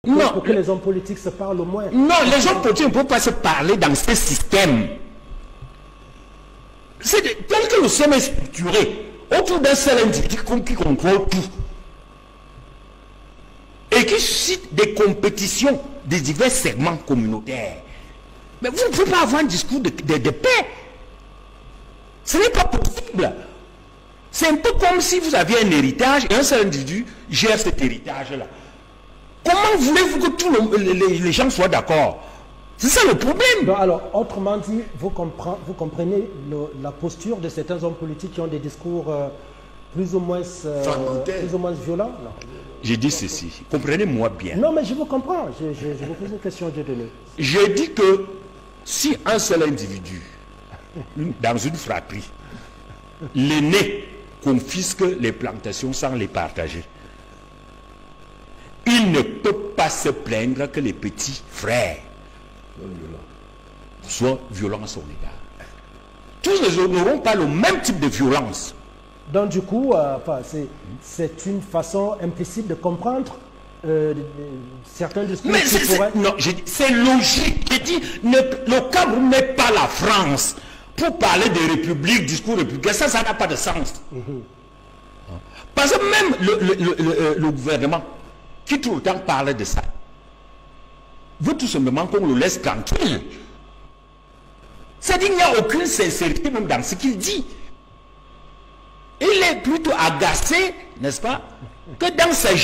Non. Pour que les hommes politiques se parlent au moins. Non, les hommes politiques ne peuvent pas se parler dans ce système. Tel que le système est structuré, autour d'un seul individu qui contrôle tout. Et qui suscite des compétitions des divers segments communautaires. Mais vous ne pouvez pas avoir un discours de paix. Ce n'est pas possible. C'est un peu comme si vous aviez un héritage et un seul individu gère cet héritage-là. Comment voulez-vous que tous les gens soient d'accord? C'est ça le problème. Donc, alors, autrement dit, vous comprenez la posture de certains hommes politiques qui ont des discours plus ou moins violents? J'ai dit ceci, comprenez-moi bien. Non, mais je vous comprends. Je vous pose une question, Dieu donné. J'ai dit que si un seul individu, dans une fratrie, l'aîné confisque les plantations sans les partager, il ne peut pas se plaindre que les petits frères soient violents à son égard. Tous les autres n'auront pas le même type de violence. Donc du coup, c'est une façon implicite de comprendre certains discours. Mais c'est logique. J'ai dit, le Cameroun n'est pas la France. Pour parler de république, discours républicain, ça n'a pas de sens. Parce que même le gouvernement, qui tout le temps parle de ça, veut tout simplement qu'on le laisse tranquille. C'est-à-dire qu'il n'y a aucune sincérité même dans ce qu'il dit. Il est plutôt agacé, n'est-ce pas, que dans sa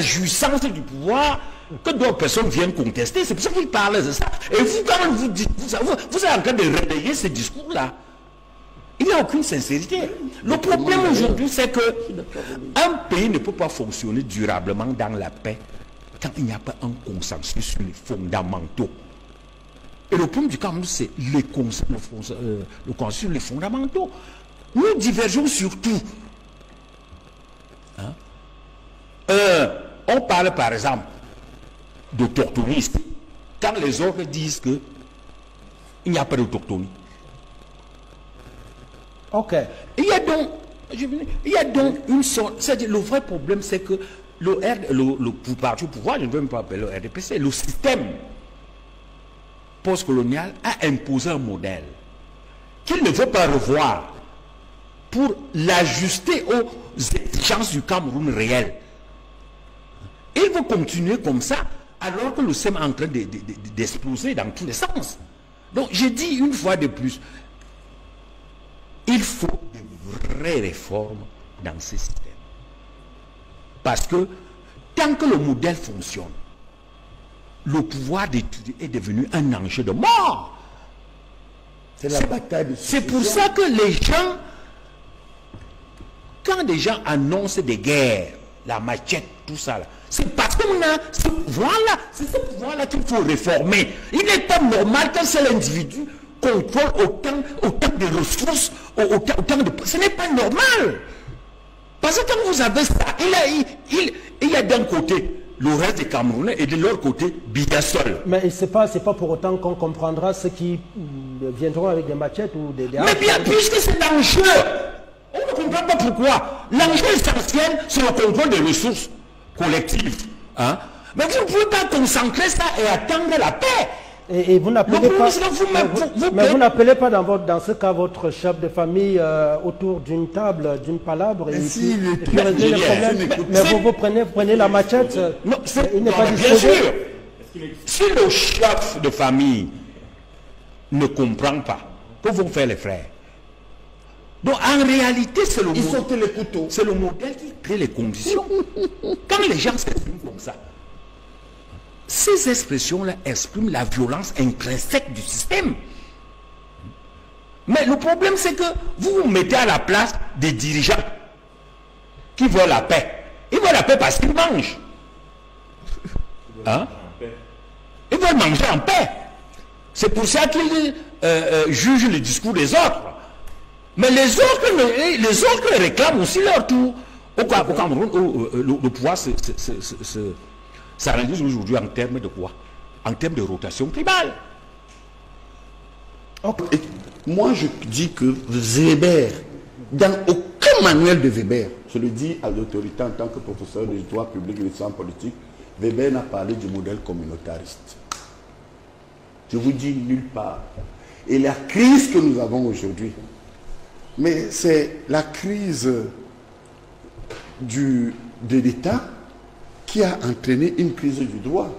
jouissance du pouvoir, que d'autres personnes viennent contester. C'est pour ça qu'il parle de ça. Et vous, quand vous dites, vous êtes en train de relayer ce discours-là. Il n'y a aucune sincérité. Le problème aujourd'hui, c'est qu'un pays ne peut pas fonctionner durablement dans la paix quand il n'y a pas un consensus sur les fondamentaux. Et le problème du Cameroun, c'est le consensus sur les fondamentaux. Nous divergeons sur tout. On parle par exemple d'autochtonisme. Quand les autres disent qu'il n'y a pas d'autochtonie. Ok. Il y a donc une sorte... C'est-à-dire, le vrai problème, c'est que le parti au pouvoir, je ne veux même pas appeler le RDPC, le système postcolonial a imposé un modèle qu'il ne veut pas revoir pour l'ajuster aux exigences du Cameroun réel. Il veut continuer comme ça, alors que le système est en train d'exploser dans tous les sens. Donc, je dis une fois de plus, il faut de vraies réformes dans ce système. Parce que, tant que le modèle fonctionne, le pouvoir d'étudier est devenu un enjeu de mort. C'est la bataille de succession. C'est pour ça que les gens, quand des gens annoncent des guerres, la machette, tout ça, c'est parce qu'on a ce pouvoir-là. C'est ce pouvoir-là qu'il faut réformer. Il n'est pas normal qu'un seul individu contrôle autant de ressources, autant de... Ce n'est pas normal. Parce que quand vous avez ça, il y a d'un côté le reste des Camerounais et de l'autre côté, bien seul. Mais c'est pas pour autant qu'on comprendra ceux qui viendront avec des machettes ou des... Mais bien, puisque c'est l'enjeu, on ne comprend pas pourquoi. L'enjeu essentiel, c'est le contrôle des ressources collectives. Hein? Mais vous ne pouvez pas concentrer ça et attendre la paix. Et vous n'appelez pas, mais vous n'appelez pas dans ce cas votre chef de famille autour d'une table, d'une palabre et puis régler les problèmes. Mais vous prenez la machette, non, il n'est pas bien sûr. Si le chef de famille ne comprend pas, que vont faire les frères? Donc en réalité, c'est le modèle qui crée les conditions. Quand les gens s'expriment comme ça, ces expressions-là expriment la violence intrinsèque du système. Mais le problème, c'est que vous vous mettez à la place des dirigeants qui veulent la paix. Ils veulent la paix parce qu'ils mangent. Hein? Ils veulent manger en paix. C'est pour ça qu'ils jugent le discours des autres. Mais les autres réclament aussi leur tour. Au Cameroun, le pouvoir ça réalise aujourd'hui en termes de quoi? En termes de rotation tribale. Okay. Moi, je dis que Weber, dans aucun manuel de Weber, je le dis à l'autorité en tant que professeur de droit public et de sciences politiques, Weber n'a parlé du modèle communautariste. Je vous dis nulle part. Et la crise que nous avons aujourd'hui, mais c'est la crise de l'État qui a entraîné une crise du droit.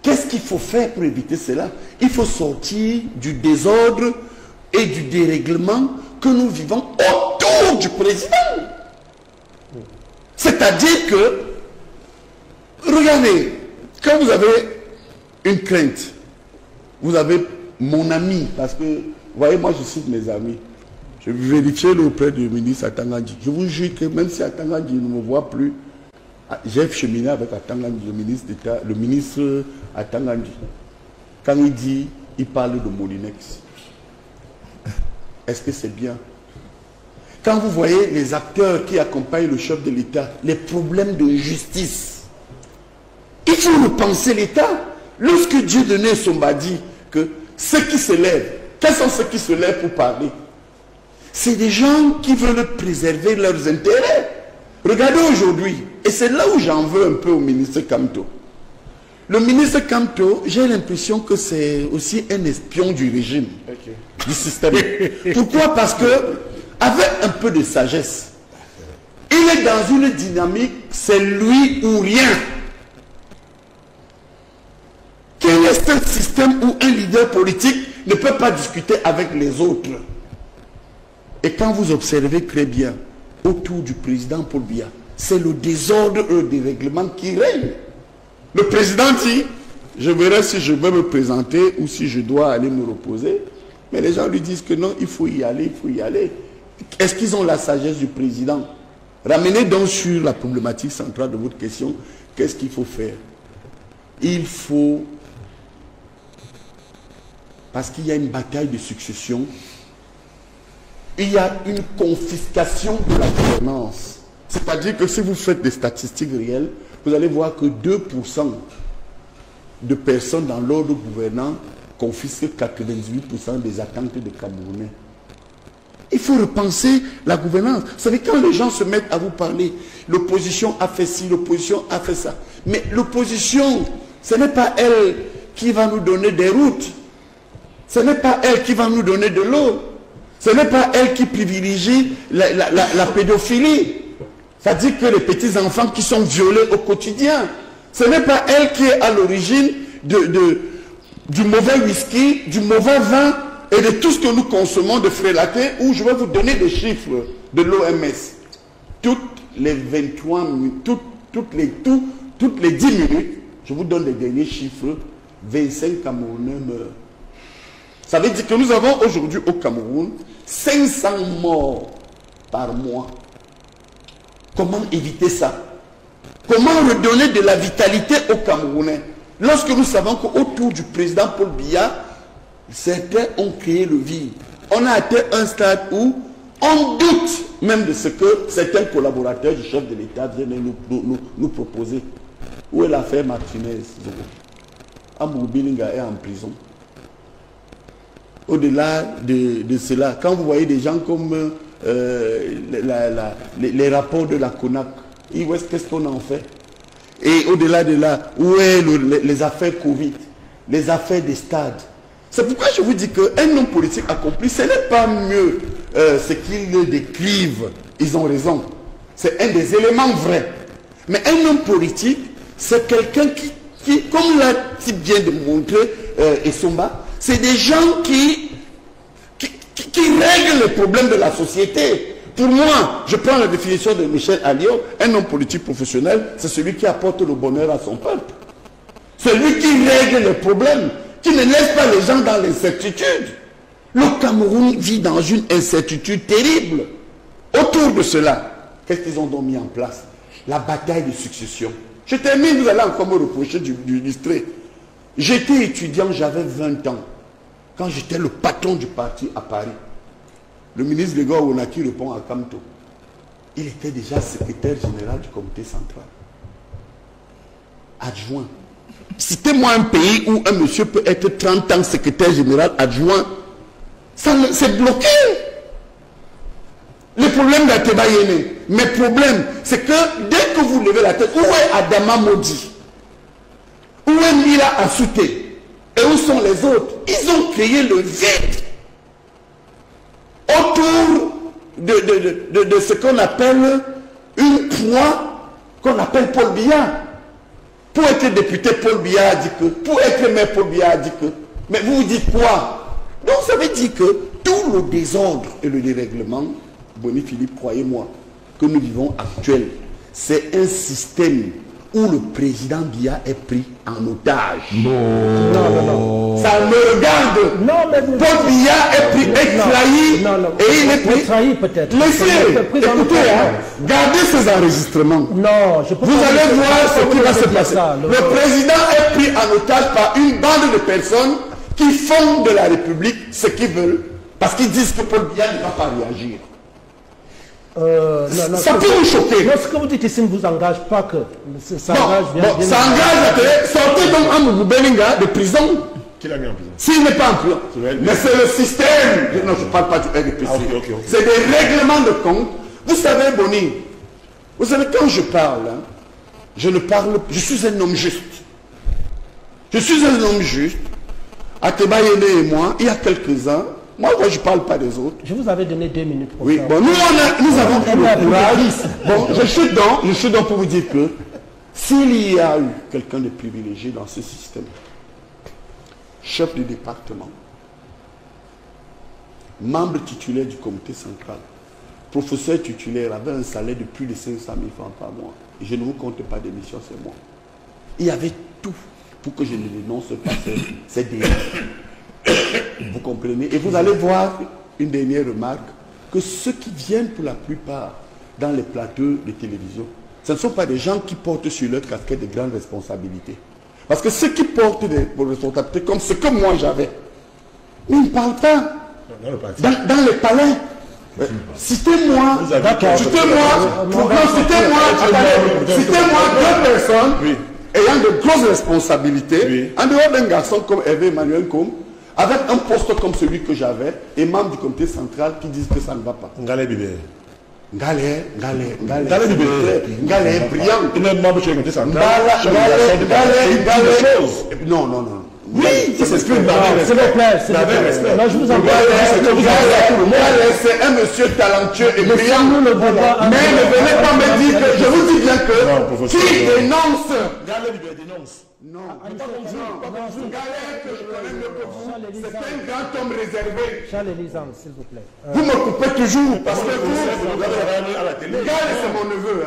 Qu'est-ce qu'il faut faire pour éviter cela? Il faut sortir du désordre et du dérèglement que nous vivons autour du président. C'est-à-dire que, regardez, quand vous avez une crainte, vous avez mon ami, parce que, vous voyez, moi je cite mes amis. Je vais vérifier auprès du ministre Atangandji. Je vous jure que même si Atangandji ne me voit plus, j'ai cheminé avec Atangandji, le ministre Atangandji. Quand il dit, il parle de Molinex. Est-ce que c'est bien? Quand vous voyez les acteurs qui accompagnent le chef de l'État, les problèmes de justice, il faut repenser l'État. Lorsque Dieudonné Somba dit que ceux qui se lèvent, quels sont ceux qui se lèvent pour parler? C'est des gens qui veulent préserver leurs intérêts. Regardez aujourd'hui, et c'est là où j'en veux un peu au ministre Kamto. Le ministre Kamto, j'ai l'impression que c'est aussi un espion du régime, du système. Pourquoi? Parce que, avec un peu de sagesse, il est dans une dynamique, c'est lui ou rien. Quel est ce système où un leader politique ne peut pas discuter avec les autres? Et quand vous observez très bien, autour du président Paul Biya, c'est le désordre et le dérèglement qui règne. Le président dit, je verrai si je vais me présenter ou si je dois aller me reposer. Mais les gens lui disent que non, il faut y aller, il faut y aller. Est-ce qu'ils ont la sagesse du président? Ramenez donc sur la problématique centrale de votre question. Qu'est-ce qu'il faut faire? Il faut, parce qu'il y a une bataille de succession, il y a une confiscation de la gouvernance. C'est-à-dire que si vous faites des statistiques réelles, vous allez voir que 2% de personnes dans l'ordre gouvernant confisquent 98% des attentes des Camerounais. Il faut repenser la gouvernance. Vous savez, quand les gens se mettent à vous parler, l'opposition a fait ci, l'opposition a fait ça. Mais l'opposition, ce n'est pas elle qui va nous donner des routes. Ce n'est pas elle qui va nous donner de l'eau. Ce n'est pas elle qui privilégie la pédophilie. C'est-à-dire que les petits-enfants qui sont violés au quotidien. Ce n'est pas elle qui est à l'origine du mauvais whisky, du mauvais vin et de tout ce que nous consommons de frélatés, où je vais vous donner des chiffres de l'OMS. Toutes les 23 minutes, toutes les 10 minutes, je vous donne les derniers chiffres, 25 Camerounais meurent. Ça veut dire que nous avons aujourd'hui au Cameroun 500 morts par mois. Comment éviter ça? Comment redonner de la vitalité aux Camerounais? Lorsque nous savons qu'autour du président Paul Biya, certains ont créé le vide. On a atteint un stade où on doute même de ce que certains collaborateurs du chef de l'État viennent nous proposer. Où est l'affaire Martinez? Amour Bilinga est en prison. Au-delà de cela, quand vous voyez des gens comme les rapports de la CONAC, qu'est-ce qu'on en fait? Et au-delà de là, où est les affaires Covid, les affaires des stades? C'est pourquoi je vous dis qu'un homme politique accompli, ce n'est pas mieux ce qu'ils décrivent. Ils ont raison. C'est un des éléments vrais. Mais un homme politique, c'est quelqu'un qui, comme l'a si bien démontré Essomba, c'est des gens qui règlent les problèmes de la société. Pour moi, je prends la définition de Michel Alliot, un homme politique professionnel, c'est celui qui apporte le bonheur à son peuple. Celui qui règle les problèmes, qui ne laisse pas les gens dans l'incertitude. Le Cameroun vit dans une incertitude terrible. Autour de cela, qu'est-ce qu'ils ont donc mis en place? La bataille de succession. Je termine, vous allez encore me reprocher du distrait. J'étais étudiant, j'avais 20 ans. Quand j'étais le patron du parti à Paris, le ministre Grégoire Onaki répond à Kamto. Il était déjà secrétaire général du comité central. Adjoint. Citez-moi un pays où un monsieur peut être 30 ans secrétaire général adjoint. C'est bloqué. Le problème d'Ateba Yéné, mes problèmes, c'est que dès que vous levez la tête, où est Adama Modi? il a assouté. Et où sont les autres? Ils ont créé le vide autour de ce qu'on appelle une proie qu'on appelle Paul Biya. Pour être député, Paul Biya a dit que. Pour être maire, Paul Biya a dit que. Mais vous vous dites quoi? Donc ça veut dire que tout le désordre et le dérèglement, Boni Philippe, croyez-moi, que nous vivons actuel, c'est un système où le président Biya est pris en otage. Non. Ça me regarde. Non, mais vous... Paul Biya est pris, est trahi, et il est pris. Trahi peut-être. Laissez, écoutez, gardez ces enregistrements. Non, je peux Vous allez voir ce qui va se passer. Ça, le président est pris en otage par une bande de personnes qui font de la République ce qu'ils veulent, parce qu'ils disent que Paul Biya ne va pas réagir. Non, ça peut vous choquer. Non, ce que vous dites ici ne vous engage pas que. Ça engage bien. Ça engage, sortez donc Amoubou Belinga de prison. Qui l'a mis en prison? S'il n'est pas en prison. Mais c'est le système. Non, je ne parle pas du RDPC. Okay. C'est des règlements de compte. Vous savez, Boni, vous savez, quand je parle, hein, je suis un homme juste. Je suis un homme juste. Ateba Yene et moi, il y a quelques ans, moi je ne parle pas des autres. Je vous avais donné 2 minutes pour oui, ça. Bon, nous avons eu le courage. Bon, je suis donc pour vous dire que s'il y a eu quelqu'un de privilégié dans ce système, chef du département, membre titulaire du comité central, professeur titulaire, avait un salaire de plus de 500 000 francs par mois. Et je ne vous compte pas d'émission, c'est moi. Il y avait tout pour que je ne dénonce pas ces délits. Vous comprenez? Et vous allez voir une dernière remarque, que ceux qui viennent pour la plupart dans les plateaux de télévision, ce ne sont pas des gens qui portent sur leur casquette de grandes responsabilités. Parce que ceux qui portent des responsabilités comme ce que moi j'avais, ils ne parlent pas dans les palais. Citez-moi, citez-moi 2 personnes ayant de grosses responsabilités, en dehors d'un garçon comme Hervé Emmanuel Combe, avec un poste comme celui que j'avais, et membre du comité central qui disent que ça ne va pas. Ngalé Bibé. Ngalé est brillant. Il est membre du comité central. Non. Oui, c'est ce que s'il vous plaît. Non, je vous en prie. C'est un monsieur talentueux et brillant. Mais ne venez pas me dire que je vous dis bien que qui dénonce. Non, c'est un grand homme réservé. Charles Elisande, s'il vous plaît. Vous me coupez toujours parce que vous avez à la télé. C'est mon neveu.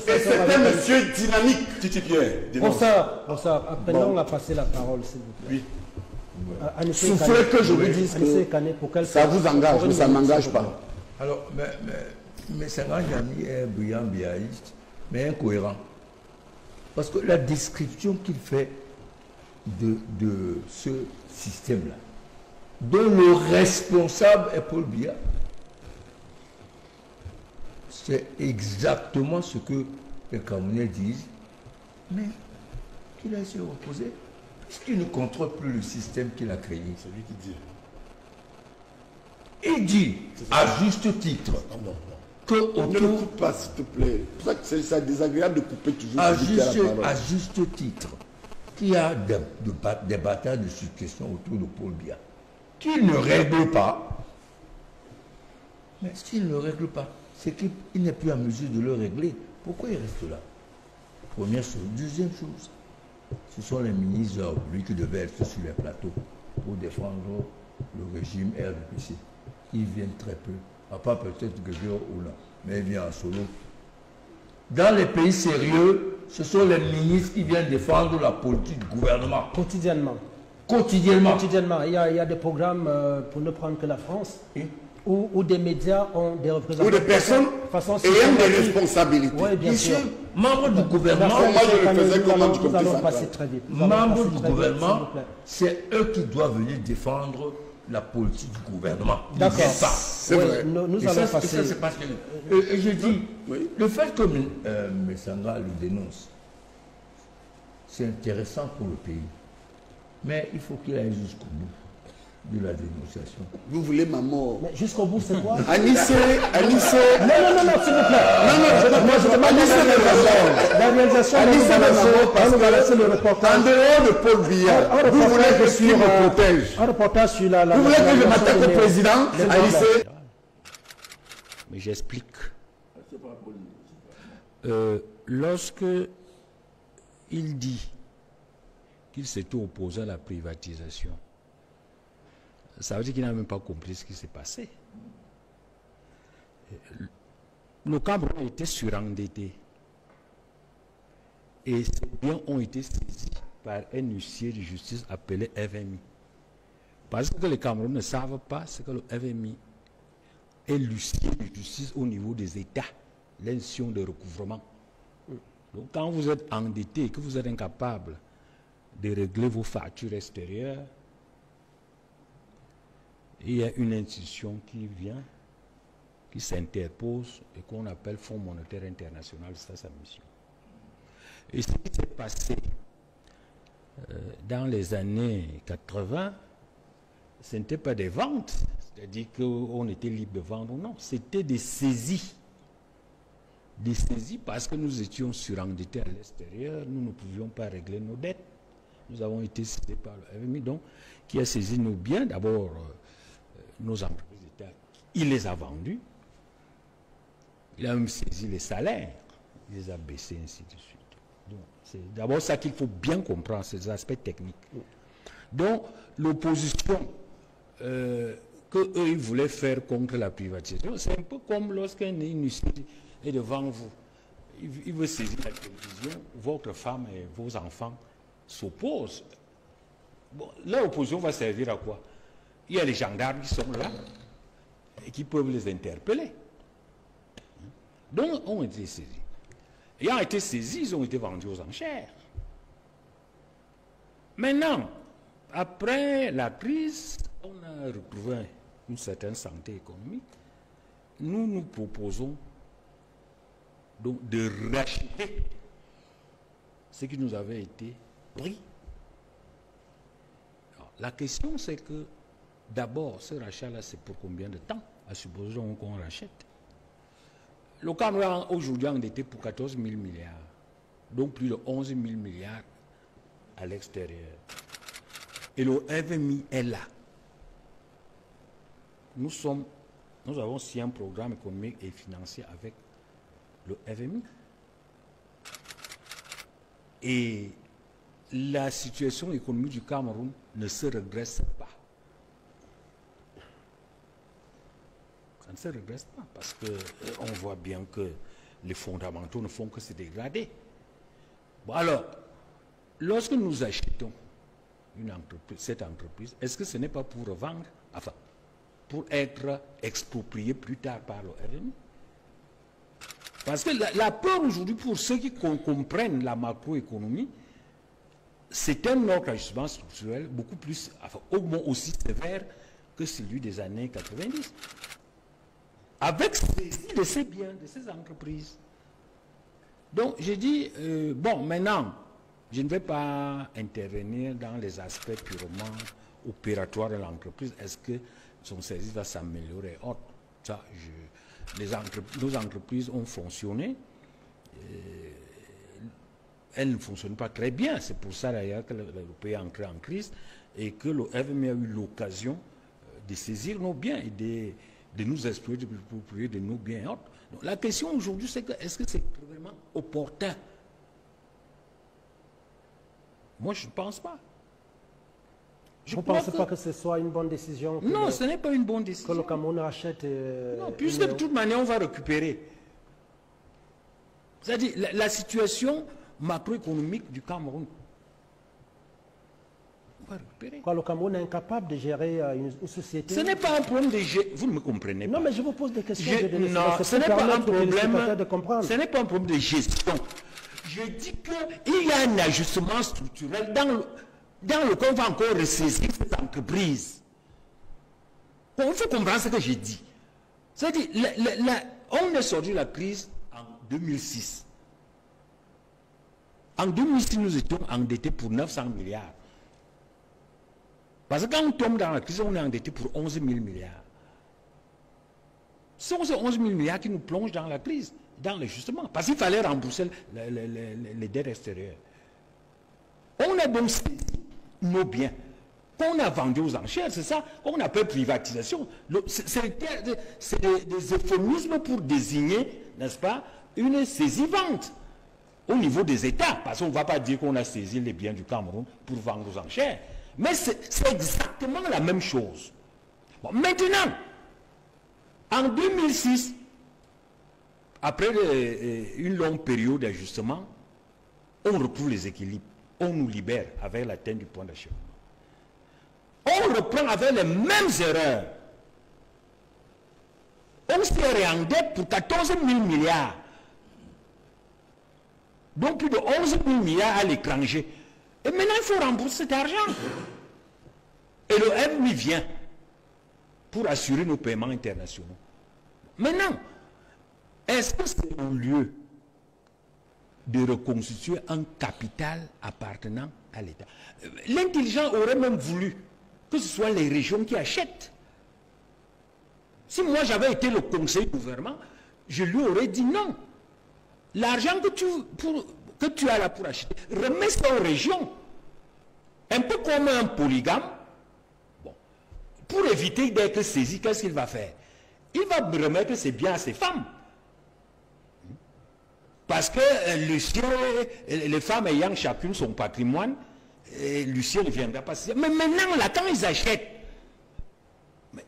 Et c'est un monsieur dynamique. Titi Pierre. Bonsoir. Apprenons à passer la parole, s'il vous plaît. Oui. Souffrez que je vous dise que ça vous engage, mais ça ne m'engage pas. Alors, mais Senghor Jani est brillant, biaïste, mais incohérent. Parce que la description qu'il fait de ce système-là, dont le responsable est Paul Biya, c'est exactement ce que les Camerounais disent, mais qu'il a essayé de reposer, puisqu'il ne contrôle plus le système qu'il a créé. C'est lui qui dit. Il dit, à juste titre, que ne le coupe pas, s'il te plaît. C'est pour ça que c'est désagréable de couper toujours. À juste titre, qu'il y a des batailles de succession autour de Paul Biya, qu'il ne règle pas. Mais s'il ne le règle pas, c'est qu'il n'est plus en mesure de le régler. Pourquoi il reste là? Première chose. Deuxième chose, ce sont les ministres, lui qui devait être sur les plateaux pour défendre le régime RDPC. Ils viennent très peu. À part peut-être Grégoire Oula, mais il vient en solo. Dans les pays sérieux, ce sont les ministres qui viennent défendre la politique du gouvernement. Quotidiennement. Il y a des programmes, pour ne prendre que la France, où des médias ont des représentants. Ou des personnes ayant des responsabilités. Oui, bien sûr. Membres du gouvernement. Moi, je le faisais comme membre du comité central. Membres du gouvernement, c'est eux qui doivent venir défendre la politique du gouvernement. D'accord. C'est vrai. Nous allons passer. Et je dis, le fait que M. Senghor le dénonce, c'est intéressant pour le pays. Mais il faut qu'il aille jusqu'au bout. de la dénonciation. Vous voulez ma mort? Mais jusqu'au bout, c'est quoi? Anissé. Non, s'il vous plaît. Moi, je demande la réalisation. On nous va laisser le reportage. En dehors de Paul Biya, vous voulez que je me protège? Un reportage sur la... Vous voulez que je m'attaque au président? Anissé. Mais j'explique. Lorsque il dit qu'il s'était opposé à la privatisation, ça veut dire qu'il n'a même pas compris ce qui s'est passé. Le Cameroun a été surendetté. Et ces biens ont été saisis par un huissier de justice appelé FMI. Parce que les Camerounais ne savent pas ce que le FMI est l'huissier de justice au niveau des États, l'institution de recouvrement. Donc quand vous êtes endetté et que vous êtes incapable de régler vos factures extérieures, il y a une institution qui vient, qui s'interpose et qu'on appelle Fonds monétaire international, c'est sa mission. Et ce qui s'est passé dans les années 80, ce n'était pas des ventes, c'est-à-dire qu'on était libre de vendre ou non, c'était des saisies. Des saisies parce que nous étions surendettés à l'extérieur, nous ne pouvions pas régler nos dettes. Nous avons été cités par le FMI, donc, qui a saisi nos biens, d'abord nos entreprises d'État, il les a vendus, il a même saisi les salaires, il les a baissés, ainsi de suite. Donc, c'est d'abord ça qu'il faut bien comprendre, ces aspects techniques. Donc, l'opposition qu'eux, ils voulaient faire contre la privatisation, c'est un peu comme lorsqu'un huissier est devant vous. Il veut saisir la télévision, votre femme et vos enfants s'opposent. Bon, leur opposition va servir à quoi? Il y a les gendarmes qui sont là et qui peuvent les interpeller. Donc, ont été saisis. Ayant été saisis, ils ont été vendus aux enchères. Maintenant, après la crise, on a retrouvé une certaine santé économique. Nous nous proposons donc de racheter ce qui nous avait été pris. Alors, la question, c'est que d'abord, ce rachat-là, c'est pour combien de temps? À supposer qu'on rachète. Le Cameroun aujourd'hui endetté pour 14 000 milliards, donc plus de 11 000 milliards à l'extérieur. Et le FMI est là. Nous avons signé un programme économique et financier avec le FMI. Et la situation économique du Cameroun ne se regresse pas. Ça ne se regresse pas parce qu'on voit bien que les fondamentaux ne font que se dégrader. Bon alors, lorsque nous achetons cette entreprise, est-ce que ce n'est pas pour revendre, enfin, pour être exproprié plus tard par le FMI? Parce que la peur aujourd'hui, pour ceux qui comprennent la macroéconomie, c'est un autre ajustement structurel beaucoup plus, enfin, au moins aussi sévère que celui des années 90. Avec saisie de ces biens, de ces entreprises. Donc, j'ai dit, bon, maintenant, je ne vais pas intervenir dans les aspects purement opératoires de l'entreprise. Est-ce que son service va s'améliorer? Ça, nos entreprises ont fonctionné. Elles ne fonctionnent pas très bien. C'est pour ça d'ailleurs que le pays est entré en crise et que le FMI a eu l'occasion de saisir nos biens et de nous exploiter de nos biens. Donc, la question aujourd'hui, c'est que est-ce que c'est vraiment opportun? Moi, je ne pense pas. Vous ne pensez pas que ce soit une bonne décision? Non, ce n'est pas une bonne décision. Que le Cameroun achète... non, puisque de toute manière, on va récupérer. C'est-à-dire, la situation macroéconomique du Cameroun, on va récupérer. Quoi, le Cameroun est incapable de gérer une société? Ce n'est pas un problème de gérer. Vous ne me comprenez pas. Non, mais je vous pose des questions. Non, ce n'est pas un problème. Ce n'est pas un problème de gestion. Je dis qu'il y a un ajustement structurel dans lequel on va encore ressaisir cette entreprise. Bon, il faut comprendre ce que j'ai dit. C'est-à-dire, on est sorti de la crise en 2006. En 2006, nous étions endettés pour 900 milliards. Parce que quand on tombe dans la crise, on est endetté pour 11 000 milliards. Ce sont ces 11 000 milliards qui nous plongent dans la crise, dans l'ajustement. Parce qu'il fallait rembourser les dettes extérieures. On a donc saisi nos biens qu'on a vendus aux enchères, c'est ça qu'on appelle privatisation. C'est des euphémismes pour désigner, n'est-ce pas, une saisie-vente au niveau des États. Parce qu'on ne va pas dire qu'on a saisi les biens du Cameroun pour vendre aux enchères. Mais c'est exactement la même chose. Bon, maintenant, en 2006, après une longue période d'ajustement, on retrouve les équilibres. On nous libère avec l'atteinte du point d'achèvement. On reprend avec les mêmes erreurs. On s'est réendette pour 14 000 milliards. Donc plus de 11 000 milliards à l'étranger. Et maintenant, il faut rembourser cet argent. Et le FMI vient pour assurer nos paiements internationaux. Maintenant, est-ce que c'est un lieu de reconstituer un capital appartenant à l'État? L'intelligent aurait même voulu que ce soit les régions qui achètent. Si moi j'avais été le conseiller du gouvernement, je lui aurais dit non. L'argent que tu as là pour acheter, remets ça aux régions. Un peu comme un polygame. Bon. Pour éviter d'être saisi, qu'est-ce qu'il va faire? Il va remettre ses biens à ses femmes. Parce que Lucien, les femmes ayant chacune son patrimoine, Lucien ne viendra pas. Mais maintenant, là, quand ils achètent,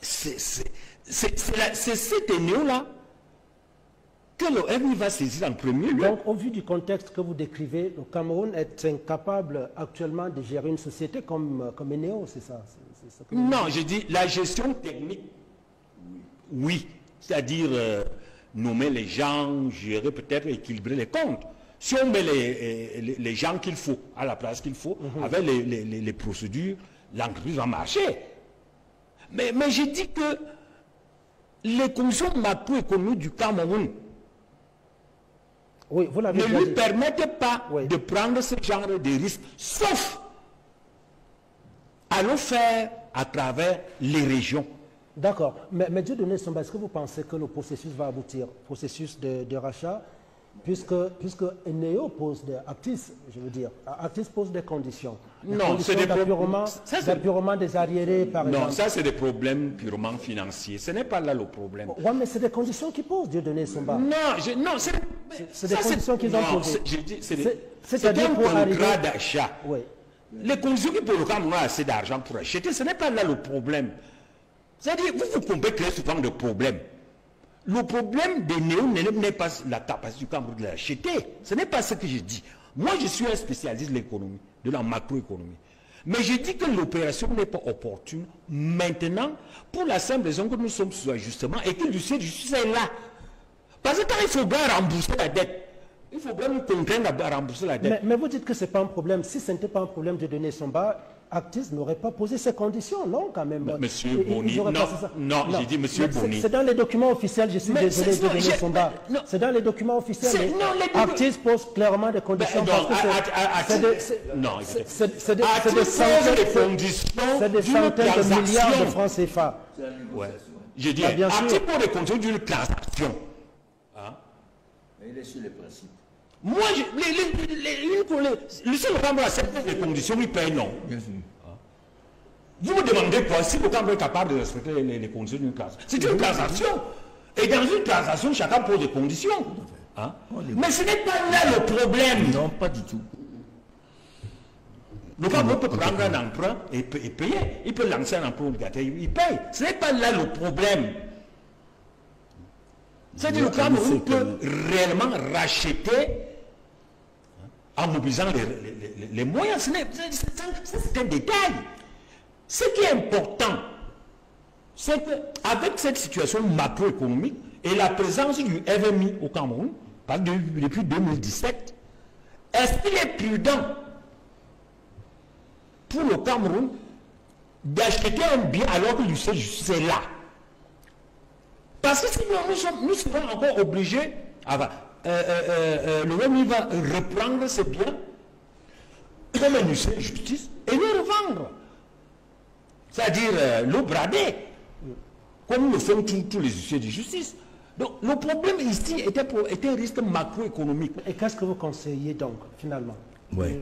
c'est cet énéo-là que le FMI va saisir en premier lieu. Donc, au vu du contexte que vous décrivez, le Cameroun est incapable actuellement de gérer une société comme Enéo, c'est ça? Non, je dis la gestion technique, oui. C'est-à-dire nommer les gens, gérer peut-être, équilibrer les comptes. Si on met les gens qu'il faut, à la place qu'il faut, avec les procédures, l'entreprise va marcher. Mais je dis que les conditions macroéconomiques du Cameroun ne lui permettent pas de prendre ce genre de risques, sauf à le faire à travers les régions. D'accord. Mais Dieudonné Somba, est-ce que vous pensez que le processus va aboutir, processus de rachat, puisque Enéo pose Actis, je veux dire, Actis pose des conditions. Non, c'est des d'apurement des arriérés, par exemple. Non, ça c'est des problèmes purement financiers. Ce n'est pas là le problème. Oui, mais c'est des conditions qu'ils posent, Dieudonné Somba. Non, c'est des conditions qu'ils ont posées. C'est un contrat d'achat. Oui. Les conditions qui pour le Cameroun ont assez d'argent pour acheter, ce n'est pas là le problème. C'est-à-dire, vous pouvez créer ce genre de problème. Le problème des néo n'est pas la capacité du Cameroun de l'acheter. Ce n'est pas ce que je dis. Moi, je suis un spécialiste de l'économie, de la macroéconomie. Mais je dis que l'opération n'est pas opportune maintenant pour la simple raison que nous sommes sous ajustement et que Lucien Justice est là. Parce que quand il faut bien rembourser la dette, il faut bien nous contraindre à rembourser la dette. Mais vous dites que ce n'est pas un problème. Si ce n'était pas un problème de donner son bas, Actis n'aurait pas posé ces conditions, non, quand même. Monsieur Boni, non, j'ai dit Monsieur Boni. C'est dans les documents officiels, je suis désolé de donner son bas. C'est dans les documents officiels. Actis pose clairement des conditions. Non, c'est des centaines de milliards de francs CFA. Ouais. J'ai dit, Actis pose des conditions d'une transaction. Mais il est sur les principes. Moi, le seul Cameroun accepte les conditions, il paye non. Bien sûr. Vous me demandez quoi si le Cameroun est capable de respecter les conditions d'une transaction. C'est une transaction. Et dans une transaction, chacun pose des conditions. Mais ce n'est pas là le problème. Non, pas du tout. Le Cameroun peut prendre un emprunt et payer. Il peut lancer un emprunt obligatoire, il paye. Ce n'est pas là le problème. C'est-à-dire que le Cameroun peut réellement racheter en mobilisant les moyens. C'est un détail. Ce qui est important, c'est qu'avec cette situation macroéconomique et la présence du FMI au Cameroun, depuis 2017, est-ce qu'il est prudent pour le Cameroun d'acheter un bien alors que Lucien Justice est là? Parce que sinon, nous serons encore obligés, le FMI va reprendre ses biens comme un huissier de justice et les revendre. c'est-à-dire l'eau bradée, comme le font tous les huissiers de justice. Donc le problème ici était un risque macroéconomique. Et qu'est-ce que vous conseillez donc, finalement? Oui.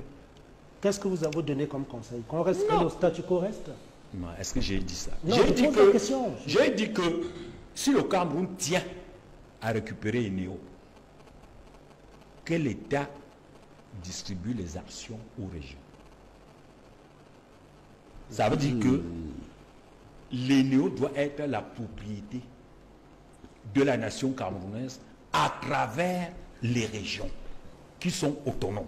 Qu'est-ce que vous avez donné comme conseil? Qu'on reste, que le statu quo reste? Non, est-ce que j'ai dit ça? Non, J'ai dit que si le Cameroun tient à récupérer Enéo, que l'État distribue les actions aux régions. Ça veut dire que l'Enéo doit être la propriété de la nation camerounaise à travers les régions qui sont autonomes.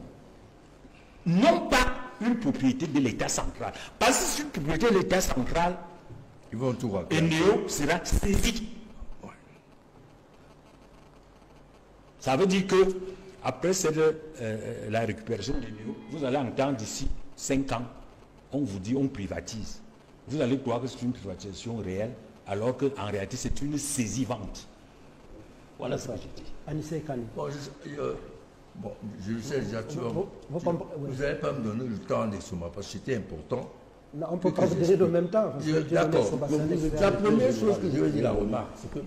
Non pas une propriété de l'État central. Parce que c'est une propriété de l'État central, ils vont tout raconter. Enéo sera saisi. Ça veut dire que après la récupération d'Enéo, vous allez entendre d'ici 5 ans, on vous dit on privatise. Vous allez croire que c'est une privatisation réelle, alors qu'en réalité c'est une saisie-vente. Voilà ce que j'ai dit. Anissé Kani. Bon, je le sais déjà, vous n'allez pas me donner le temps d'Exoma, parce que c'était important. Non, on ne peut pas vous donner le même temps. D'accord. La première chose que je veux dire, la remarque, c'est que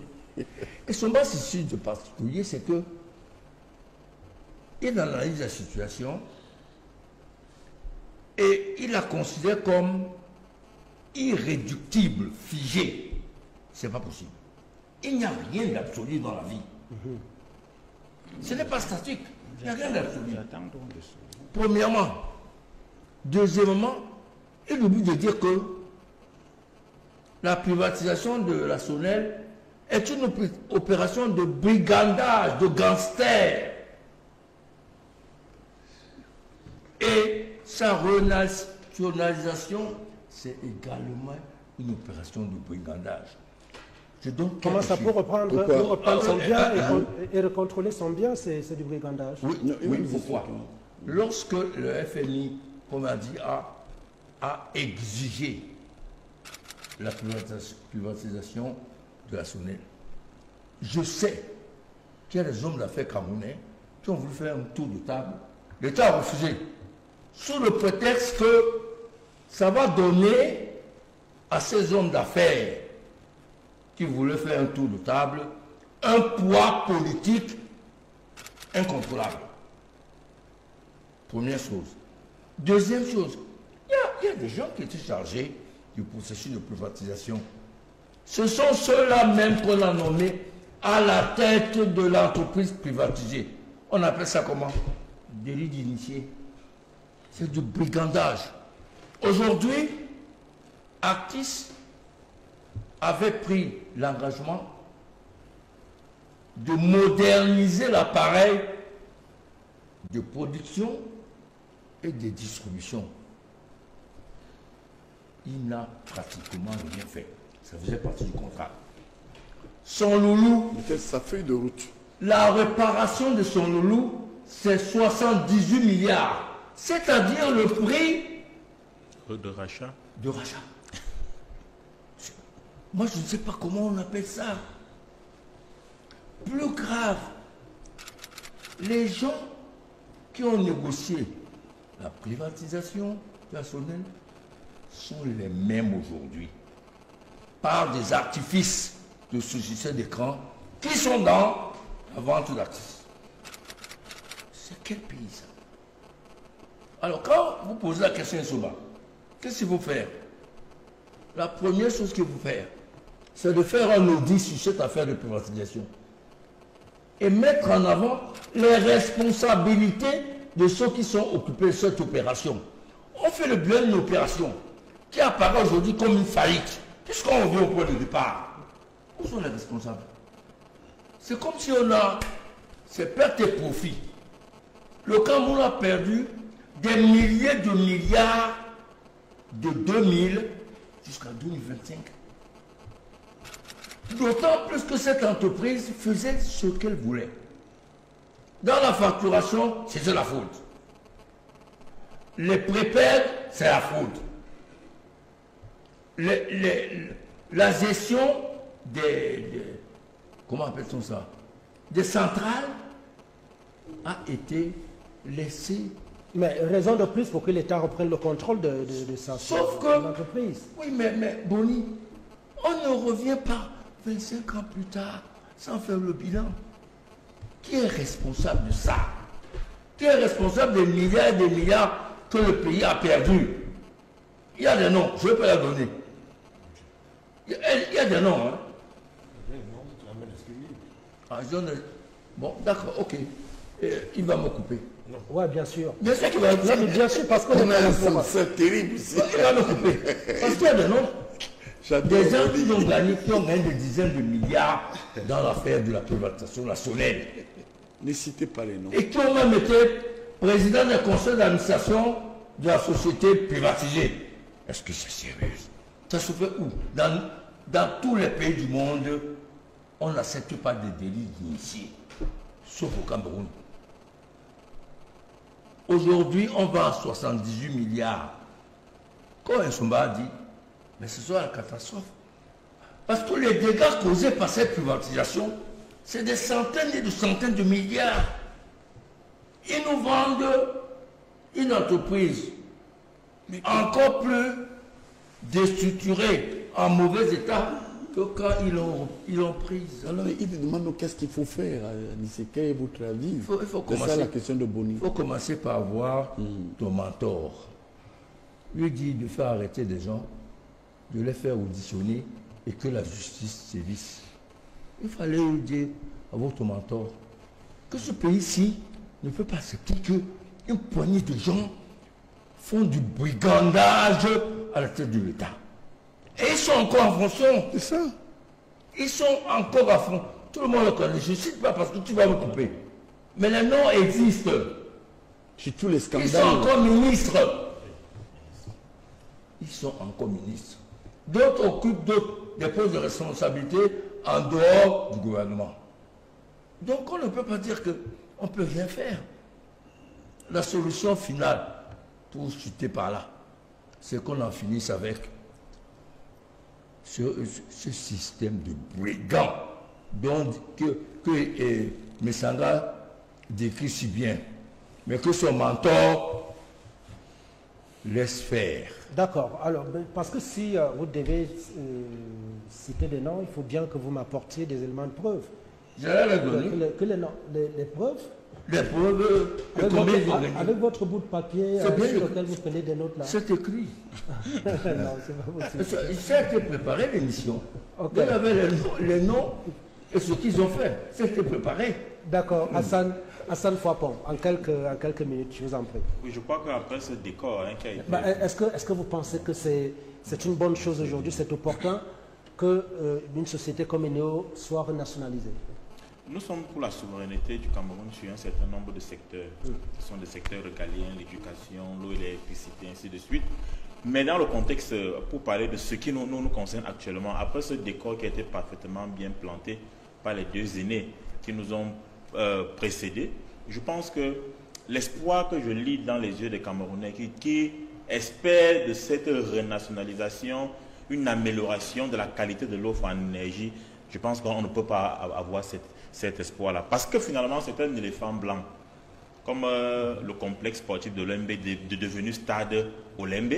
Exoma, ici de particulier, c'est que il analyse la situation et il la considère comme irréductible, figée. C'est pas possible. Il n'y a rien d'absolu dans la vie. Ce n'est pas statique. Il n'y a rien d'absolu. Premièrement. Deuxièmement, il oublie de dire que la privatisation de la SONEL est une opération de brigandage, de gangsters. Et sa renationalisation, c'est également une opération de brigandage. Comment ça, pour reprendre son bien et recontrôler son bien, c'est du brigandage? Oui, pourquoi? Lorsque le FMI, comme on a dit, a exigé la privatisation de la SONEL, je sais qu'il y a des hommes d'affaires camerounais qui ont voulu faire un tour de table. L'État a refusé, sous le prétexte que ça va donner à ces hommes d'affaires qui voulaient faire un tour de table un poids politique incontrôlable. Première chose. Deuxième chose, il y a des gens qui étaient chargés du processus de privatisation. Ce sont ceux-là même qu'on a nommés à la tête de l'entreprise privatisée. On appelle ça comment? Délit d'initié. C'est du brigandage. Aujourd'hui, Actis avait pris l'engagement de moderniser l'appareil de production et de distribution. Il n'a pratiquement rien fait. Ça faisait partie du contrat. Son loulou, sa feuille de route. La réparation de son loulou, c'est 78 milliards. C'est-à-dire le prix de rachat. De rachat. Moi, je ne sais pas comment on appelle ça. Plus grave, les gens qui ont négocié la privatisation personnelle sont les mêmes aujourd'hui, par des artifices de sociétés d'écran qui sont dans la vente d'actifs. C'est quel pays ça? Alors, quand vous posez la question à Soba, qu'est-ce qu'il faut faire? La première chose qu'il faut faire, c'est de faire un audit sur cette affaire de privatisation et mettre en avant les responsabilités de ceux qui sont occupés de cette opération. On fait le bilan d'une opération qui apparaît aujourd'hui comme une faillite, puisqu'on revient au point de départ. Où sont les responsables? C'est comme si on a ces pertes et profits. Le Cameroun a perdu des milliers de milliards de 2000 jusqu'à 2025. D'autant plus que cette entreprise faisait ce qu'elle voulait. Dans la facturation, c'était la faute. Les prépaies, c'est la faute. La gestion comment appelle-t-on ça? Des centrales a été laissée Mais raison de plus pour que l'État reprenne le contrôle de sa entreprise. Oui, mais Boni, on ne revient pas 25 ans plus tard sans faire le bilan. Qui est responsable de ça? Qui est responsable des milliards et des milliards que le pays a perdus? Il y a des noms, je ne vais pas la donner. Il y a des noms. Hein? Bon, d'accord, ok. Il va me couper. Oui, bien sûr. Bien sûr qu'il va me couper. Bien sûr, parce qu'on a un sens terrible ici. Il va me couper. Parce qu'il y a des noms. Des gens qui ont gagné des dizaines de milliards dans l'affaire de la privatisation nationale. Ne citez pas les noms. Et qui ont même été président du conseil d'administration de la société privatisée. Est-ce que c'est sérieux? Ça se fait où? Dans tous les pays du monde, on n'accepte pas des délits d'initiés, sauf au Cameroun. Aujourd'hui, on va à 78 milliards. Quand Nsomba a dit, mais ce sera la catastrophe. Parce que les dégâts causés par cette privatisation, c'est des centaines et des centaines de milliards. Ils nous vendent une entreprise encore plus déstructurée, en mauvais état, que quand ils l'ont prise. Alors, il demande qu'est-ce qu'il faut faire, Anissé, quel est votre avis? C'est ça la question de Boni. Il faut commencer par voir ton mentor. Lui dit de faire arrêter des gens, de les faire auditionner et que la justice sévisse. Il fallait lui dire à votre mentor que ce pays-ci ne peut pas accepter qu'une poignée de gens font du brigandage à la tête de l'État. Et ils sont encore en fonction. C'est ça. Ils sont encore à fond. Tout le monde le connaît. Je ne cite pas parce que tu vas me couper. Mais les noms existent. Chez tous les scandales. Ils sont encore ministres. Ils sont encore ministres. D'autres occupent des postes de responsabilité en dehors du gouvernement. Donc on ne peut pas dire qu'on ne peut rien faire. La solution finale pour chuter par là, c'est qu'on en finisse avec ce système de brigands que Messanga décrit si bien, mais que son mentor laisse faire. D'accord. Alors, parce que si vous devez citer des noms, il faut bien que vous m'apportiez des éléments de preuve. J'allais les donner. Les preuves. Les preuves. Avec votre bout de papier sur lequel vous prenez des notes là. C'est écrit. Non, c'est pas possible. C'était préparé l'émission. Okay. Vous avez les noms et ce qu'ils ont fait. C'était préparé. D'accord. Hassan Fouapon, en quelques minutes, je vous en prie. Oui, je crois qu'après ce décor qui a été... Est-ce que vous pensez que c'est une bonne chose aujourd'hui, c'est opportun qu'une société comme Eneo soit renationalisée? Nous sommes pour la souveraineté du Cameroun sur un certain nombre de secteurs. Ce sont des secteurs régaliens, l'éducation, l'eau et l'électricité, ainsi de suite. Mais dans le contexte, pour parler de ce qui nous concerne actuellement, après ce décor qui a été parfaitement bien planté par les deux aînés qui nous ont précédés, je pense que l'espoir que je lis dans les yeux des Camerounais qui espèrent de cette renationalisation une amélioration de la qualité de l'offre en énergie, je pense qu'on ne peut pas avoir cet espoir-là. Parce que finalement, c'est un éléphant blanc. Comme le complexe sportif de l'Olembe est devenu stade Olembe,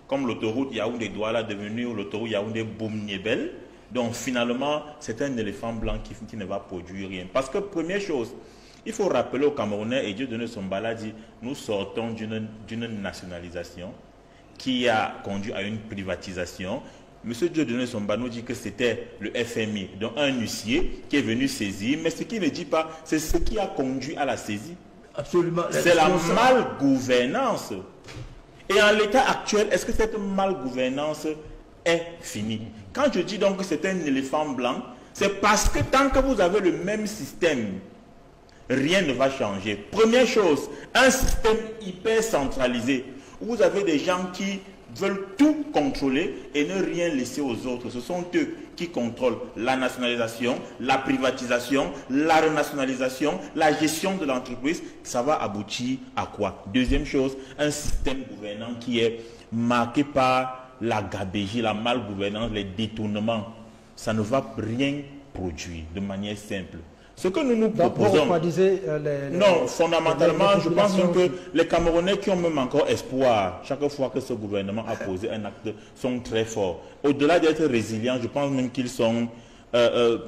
comme l'autoroute Yaoundé-Douala est devenue l'autoroute Yaoundé-Boum-Niébel. Donc finalement, c'est un éléphant blanc qui ne va produire rien. Parce que première chose, il faut rappeler aux Camerounais, et Dieudonné Sombala dit, nous sortons d'une nationalisation qui a conduit à une privatisation. Monsieur Dieudonné Sombala nous dit que c'était le FMI, donc un huissier qui est venu saisir, mais ce qu'il ne dit pas, c'est ce qui a conduit à la saisie. Absolument. C'est la malgouvernance. Et en l'état actuel, est-ce que cette malgouvernance est finie? Quand je dis donc que c'est un éléphant blanc, c'est parce que tant que vous avez le même système, rien ne va changer. Première chose, un système hyper centralisé, où vous avez des gens qui veulent tout contrôler et ne rien laisser aux autres. Ce sont eux qui contrôlent la nationalisation, la privatisation, la renationalisation, la gestion de l'entreprise. Ça va aboutir à quoi? Deuxième chose, un système gouvernant qui est marqué par la gabégie, la malgouvernance, les détournements. Ça ne va rien produire de manière simple. Ce que nous Donc, proposons... non, fondamentalement, je pense que les Camerounais qui ont même encore espoir, chaque fois que ce gouvernement a posé un acte, sont très forts. Au-delà d'être résilients, je pense même qu'ils sont,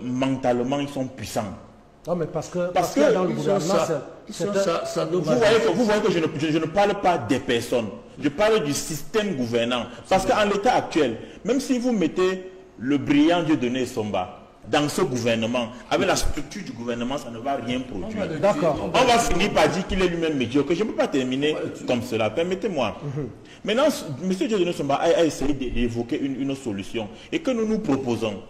mentalement, ils sont puissants. Non, mais parce que dans le gouvernement, vous voyez que je ne parle pas des personnes, je parle du système gouvernant. Parce qu'en l'état actuel, même si vous mettez le brillant Dieudonné Somba dans ce gouvernement, avec la structure du gouvernement, ça ne va rien produire. D'accord. On va finir par dire qu'il est lui-même médiocre. Je ne peux pas terminer comme cela, permettez-moi. Maintenant, M. Dieudonné Somba a essayé d'évoquer une solution et que nous nous proposons.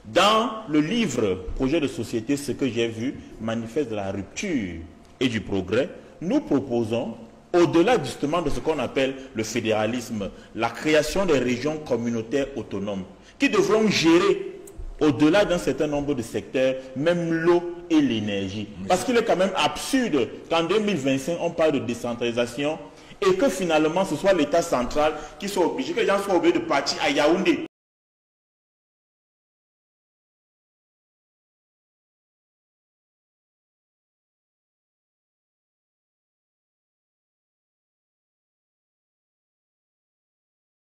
Dans le livre « Projet de société », ce que j'ai vu, manifeste de la rupture et du progrès, nous proposons, au-delà justement de ce qu'on appelle le fédéralisme, la création des régions communautaires autonomes, qui devront gérer, au-delà d'un certain nombre de secteurs, même l'eau et l'énergie. Parce qu'il est quand même absurde qu'en 2025, on parle de décentralisation et que finalement, ce soit l'État central qui soit obligé, que les gens soient obligés de partir à Yaoundé.